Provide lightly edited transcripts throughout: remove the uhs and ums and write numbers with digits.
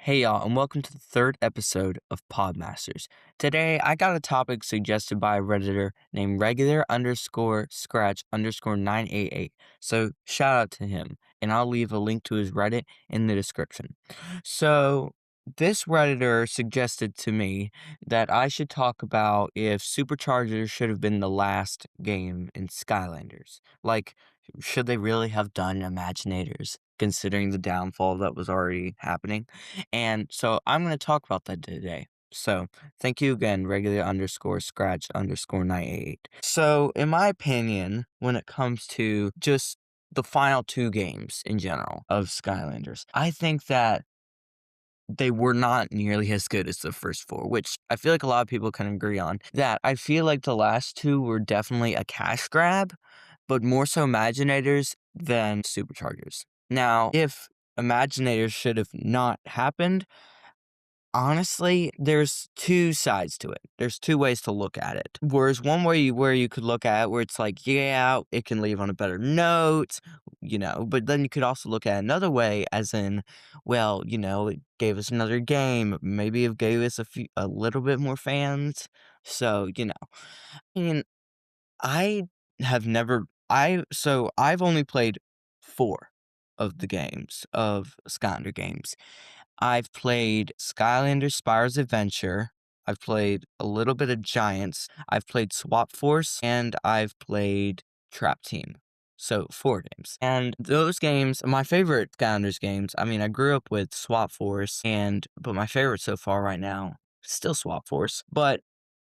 Hey y'all, and welcome to the third episode of PodMasters. Today, I got a topic suggested by a Redditor named regular underscore scratch underscore 988. So, shout out to him, and I'll leave a link to his Reddit in the description. So, this Redditor suggested to me that I should talk about if Superchargers should have been the last game in Skylanders. Like, should they really have done Imaginators, considering the downfall that was already happening? And so I'm going to talk about that today. So thank you again, regular underscore scratch underscore 98. So, in my opinion, when it comes to just the final two games in general of Skylanders, I think that they were not nearly as good as the first four, which I feel like a lot of people can agree on. That I feel like the last two were definitely a cash grab, but more so Imaginators than Superchargers. Now, if Imaginators should have not happened, honestly, there's two sides to it. There's two ways to look at it. Whereas one way where you could look at it where it's like, yeah, it can leave on a better note, but then you could also look at another way as in, well, it gave us another game. Maybe it gave us a little bit more fans. So, I mean, I have never I've only played 4 of the games of Skylander games. I've played Skylanders Spyro's Adventure, I've played a little bit of Giants, I've played Swap Force, and I've played Trap Team. So, 4 games. And those games my favorite Skylanders games, I mean, I grew up with Swap Force, but my favorite so far right now, still Swap Force. But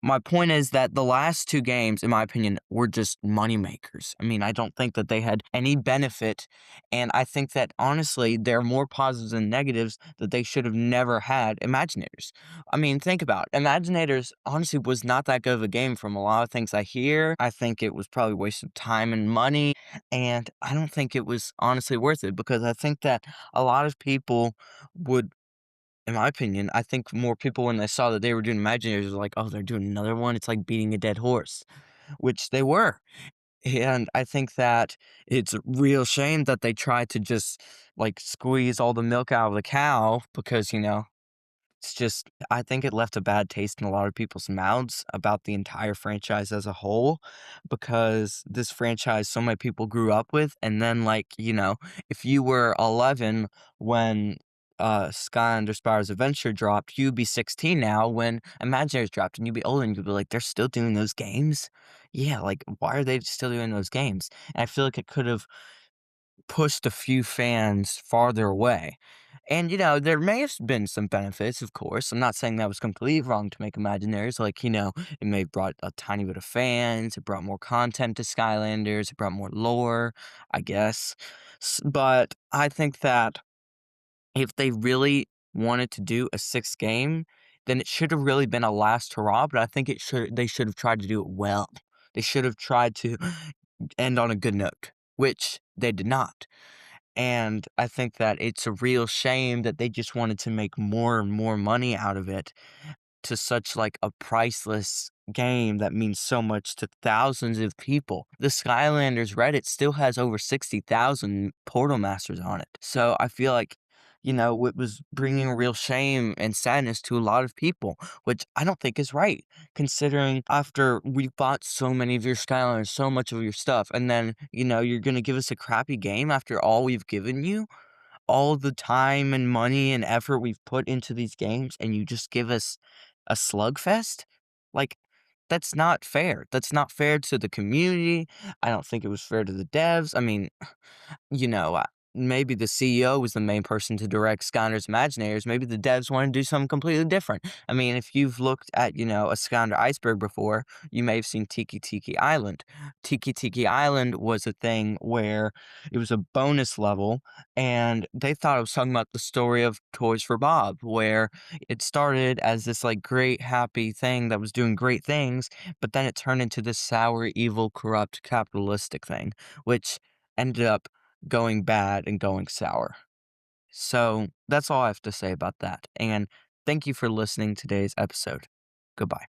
my point is that the last 2 games, in my opinion, were just money makers. I mean, I don't think that they had any benefit, and I think that, honestly, there are more positives than negatives that they should have never had Imaginators. I mean, think about it. Imaginators, honestly, was not that good of a game from a lot of things I hear. I think it was probably a waste of time and money, and I don't think it was honestly worth it because I think that a lot of people would in my opinion, I think more people when they saw that they were doing Imaginators were like, "Oh, they're doing another one?" It's like beating a dead horse, which they were. And I think that it's a real shame that they tried to just, like, squeeze all the milk out of the cow because, it's just I think it left a bad taste in a lot of people's mouths about the entire franchise as a whole, because this franchise so many people grew up with, and then, like, if you were 11 when, Sky Under Spyro's Adventure dropped, you'd be 16 now when Imagineers dropped, and you'd be old, and you'd be like, "They're still doing those games? Yeah, like, why are they still doing those games?" And I feel like it could've pushed a few fans farther away. And, there may have been some benefits, of course. I'm not saying that was completely wrong to make Imagineers. Like, it may have brought a tiny bit of fans, it brought more content to Skylanders, it brought more lore, I guess. But I think that if they really wanted to do a sixth game, then it should have really been a last hurrah, but I think they should have tried to do it well. They should have tried to end on a good note, which they did not. And I think that it's a real shame that they just wanted to make more and more money out of it to such like a priceless game that means so much to thousands of people. The Skylanders Reddit still has over 60,000 Portal Masters on it. So I feel like, it was bringing real shame and sadness to a lot of people, which I don't think is right, considering after we bought so many of your Skylanders, so much of your stuff, and then, you're going to give us a crappy game after all we've given you? All the time and money and effort we've put into these games, and you just give us a slugfest? Like, that's not fair. That's not fair to the community. I don't think it was fair to the devs. I mean, you know, uh, maybe the CEO was the main person to direct Skylanders Imaginators. Maybe the devs want to do something completely different. I mean, if you've looked at, a Skylander iceberg before, you may have seen Tiki Tiki Island. Tiki Tiki Island was a thing where it was a bonus level, and they thought it was talking about the story of Toys for Bob, where it started as this like great, happy thing that was doing great things, but then it turned into this sour, evil, corrupt, capitalistic thing, which ended up going bad and going sour. So that's all I have to say about that. And thank you for listening to today's episode. Goodbye.